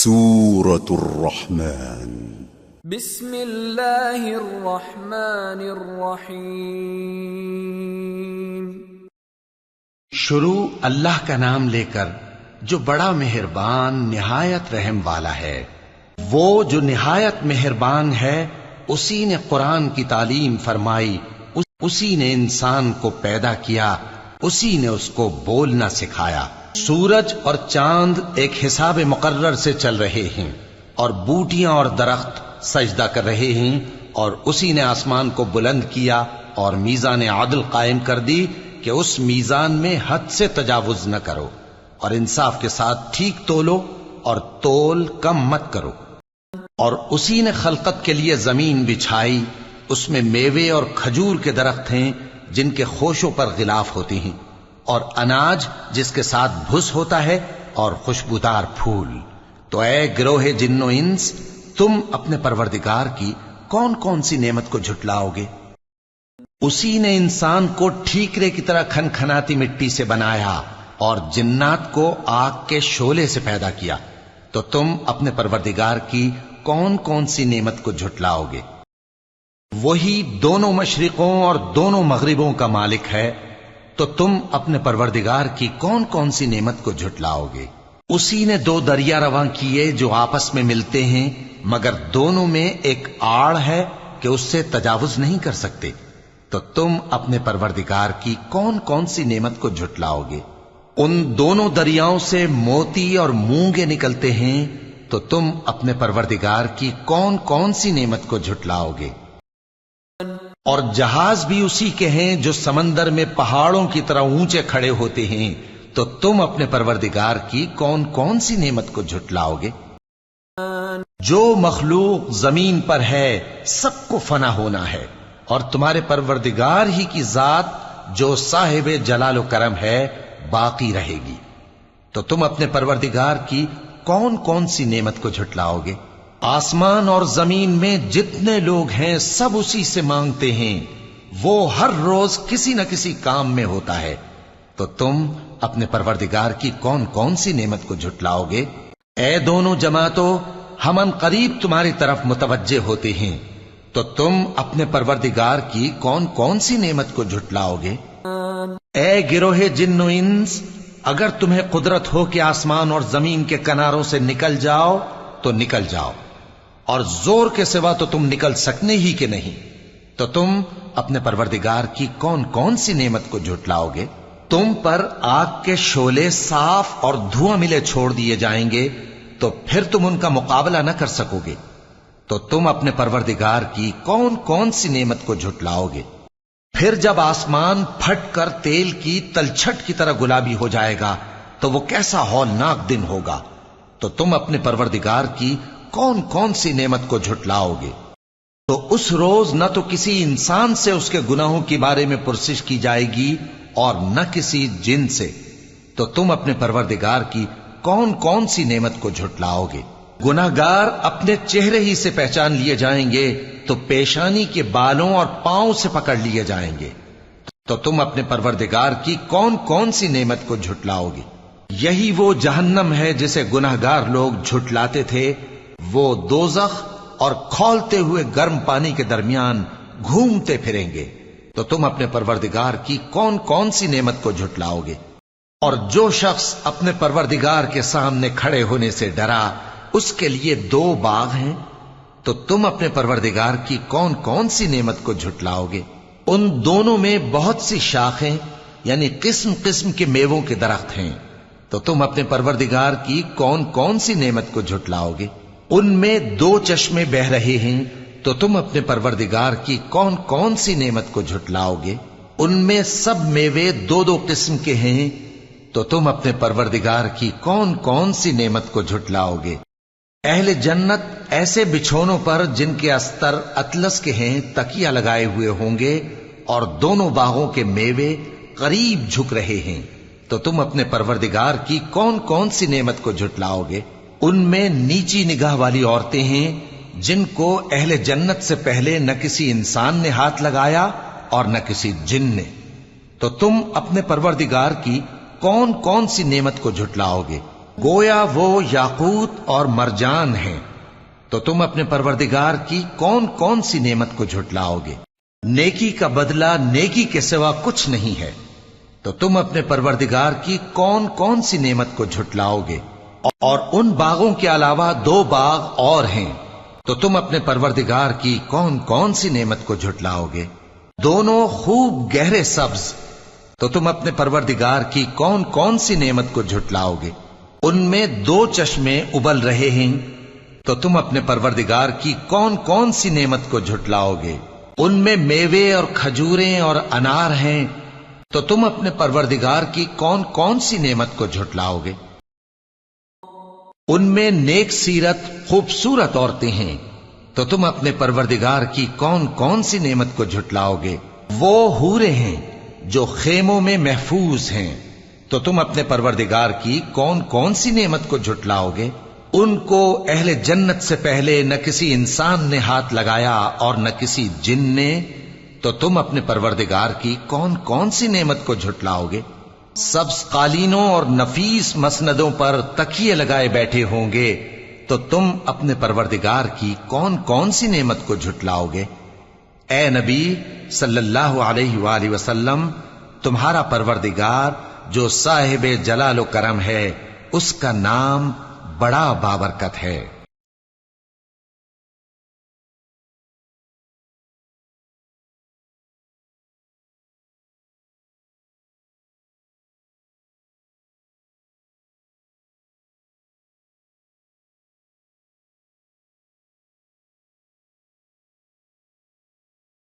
سورة الرحمن بسم اللہ الرحمن الرحیم۔ شروع اللہ کا نام لے کر جو بڑا مہربان نہایت رحم والا ہے۔ وہ جو نہایت مہربان ہے اسی نے قرآن کی تعلیم فرمائی، اسی نے انسان کو پیدا کیا، اسی نے اس کو بولنا سکھایا۔ سورج اور چاند ایک حساب مقرر سے چل رہے ہیں اور بوٹیاں اور درخت سجدہ کر رہے ہیں، اور اسی نے آسمان کو بلند کیا اور میزان عدل قائم کر دی کہ اس میزان میں حد سے تجاوز نہ کرو، اور انصاف کے ساتھ ٹھیک تولو اور تول کم مت کرو۔ اور اسی نے خلقت کے لیے زمین بچھائی، اس میں میوے اور کھجور کے درخت ہیں جن کے خوشوں پر غلاف ہوتی ہیں، اور اناج جس کے ساتھ بھس ہوتا ہے، اور خوشبودار پھول۔ تو اے گروہ جن و انس، تم اپنے پروردگار کی کون کون سی نعمت کو جھٹلاؤ گے؟ اسی نے انسان کو ٹھیکرے کی طرح کھنکھناتی مٹی سے بنایا اور جنات کو آگ کے شعلے سے پیدا کیا، تو تم اپنے پروردگار کی کون کون سی نعمت کو جھٹلاؤ گے؟ وہی دونوں مشرقوں اور دونوں مغربوں کا مالک ہے، تو تم اپنے پروردگار کی کون کون سی نعمت کو جھٹلاؤ گے؟ اسی نے دو دریا رواں کیے جو آپس میں ملتے ہیں، مگر دونوں میں ایک آڑ ہے کہ اس سے تجاوز نہیں کر سکتے، تو تم اپنے پروردگار کی کون کون سی نعمت کو جھٹلاؤ گے؟ ان دونوں دریاؤں سے موتی اور مونگے نکلتے ہیں، تو تم اپنے پروردگار کی کون کون سی نعمت کو جھٹلاؤ گے؟ اور جہاز بھی اسی کے ہیں جو سمندر میں پہاڑوں کی طرح اونچے کھڑے ہوتے ہیں، تو تم اپنے پروردگار کی کون کون سی نعمت کو جھٹلاؤ گے؟ جو مخلوق زمین پر ہے سب کو فنا ہونا ہے، اور تمہارے پروردگار ہی کی ذات جو صاحب جلال و کرم ہے باقی رہے گی۔ تو تم اپنے پروردگار کی کون کون سی نعمت کو جھٹلاؤ گے؟ آسمان اور زمین میں جتنے لوگ ہیں سب اسی سے مانگتے ہیں، وہ ہر روز کسی نہ کسی کام میں ہوتا ہے، تو تم اپنے پروردگار کی کون کون سی نعمت کو جھٹلاؤ گے؟ اے دونوں جماعتوں، ہم ان قریب تمہاری طرف متوجہ ہوتے ہیں، تو تم اپنے پروردگار کی کون کون سی نعمت کو جھٹلاؤ گے؟ اے گروہ جن و انس، اگر تمہیں قدرت ہو کہ آسمان اور زمین کے کناروں سے نکل جاؤ تو نکل جاؤ، اور زور کے سوا تو تم نکل سکنے ہی کہ نہیں، تو تم اپنے پروردگار کی کون کون سی نعمت کو جھٹلاؤ گے؟ تم پر آگ کے شعلے صاف اور دھواں ملے چھوڑ دیے جائیں گے، تو پھر تم ان کا مقابلہ نہ کر سکو گے، تو تم اپنے پروردگار کی کون کون سی نعمت کو جھٹلاؤ گے؟ پھر جب آسمان پھٹ کر تیل کی تلچھٹ کی طرح گلابی ہو جائے گا تو وہ کیسا ہولناک دن ہوگا، تو تم اپنے پروردگار کی کون کون سی نعمت کو جھٹلاؤ گے؟ تو اس روز نہ تو کسی انسان سے اس کے گناہوں کے بارے میں پرسش کی جائے گی اور نہ کسی جن سے، تو تم اپنے پروردگار کی کون کون سی نعمت کو جھٹلاؤ گے؟ گناہگار اپنے چہرے ہی سے پہچان لیے جائیں گے تو پیشانی کے بالوں اور پاؤں سے پکڑ لیے جائیں گے، تو تم اپنے پروردگار کی کون کون سی نعمت کو جھٹلاؤ گے؟ یہی وہ جہنم ہے جسے گناہگار لوگ جھٹلاتے تھے، وہ دوزخ اور کھولتے ہوئے گرم پانی کے درمیان گھومتے پھریں گے، تو تم اپنے پروردگار کی کون کون سی نعمت کو جھٹلاؤ گے؟ اور جو شخص اپنے پروردگار کے سامنے کھڑے ہونے سے ڈرا، اس کے لیے دو باغ ہیں، تو تم اپنے پروردگار کی کون کون سی نعمت کو جھٹلاؤ گے؟ ان دونوں میں بہت سی شاخیں یعنی قسم قسم کے میووں کے درخت ہیں، تو تم اپنے پروردگار کی کون کون سی نعمت کو جھٹلاؤ گے؟ ان میں دو چشمے بہ رہے ہیں، تو تم اپنے پروردگار کی کون کون سی نعمت کو جھٹلاؤ گے؟ ان میں سب میوے دو دو قسم کے ہیں، تو تم اپنے پروردگار کی کون کون سی نعمت کو جھٹلاؤ گے؟ اہل جنت ایسے بچھونوں پر جن کے استر اطلس کے ہیں تکیہ لگائے ہوئے ہوں گے، اور دونوں باغوں کے میوے قریب جھک رہے ہیں، تو تم اپنے پروردگار کی کون کون سی نعمت کو جھٹلاؤ گے؟ ان میں نیچی نگاہ والی عورتیں ہیں جن کو اہل جنت سے پہلے نہ کسی انسان نے ہاتھ لگایا اور نہ کسی جن نے، تو تم اپنے پروردگار کی کون کون سی نعمت کو جھٹلاؤ گے؟ گویا وہ یاقوت اور مرجان ہیں، تو تم اپنے پروردگار کی کون کون سی نعمت کو جھٹلاؤ گے؟ نیکی کا بدلہ نیکی کے سوا کچھ نہیں ہے، تو تم اپنے پروردگار کی کون کون سی نعمت کو جھٹلاؤ گے؟ اور ان باغوں کے علاوہ 2 باغ اور ہیں، تو تم اپنے پروردگار کی کون کون سی نعمت کو جھٹلاؤ گے؟ دونوں خوب گہرے سبز، تو تم اپنے پروردگار کی کون کون سی نعمت کو جھٹلاؤ گے؟ ان میں 2 چشمے ابل رہے ہیں، تو تم اپنے پروردگار کی کون کون سی نعمت کو جھٹلاؤ گے؟ ان میں میوے اور کھجوریں اور انار ہیں، تو تم اپنے پروردگار کی کون کون سی نعمت کو جھٹلاؤ گے؟ ان میں نیک سیرت خوبصورت عورتیں ہیں، تو تم اپنے پروردگار کی کون کون سی نعمت کو جھٹلاؤ گے؟ وہ حوریں ہیں جو خیموں میں محفوظ ہیں، تو تم اپنے پروردگار کی کون کون سی نعمت کو جھٹلاؤ گے؟ ان کو اہل جنت سے پہلے نہ کسی انسان نے ہاتھ لگایا اور نہ کسی جن نے، تو تم اپنے پروردگار کی کون کون سی نعمت کو جھٹلاؤ گے؟ سبز قالینوں اور نفیس مسندوں پر تکیے لگائے بیٹھے ہوں گے، تو تم اپنے پروردگار کی کون کون سی نعمت کو جھٹلاؤ گے؟ اے نبی صلی اللہ علیہ وآلہ وسلم، تمہارا پروردگار جو صاحب جلال و کرم ہے، اس کا نام بڑا بابرکت ہے۔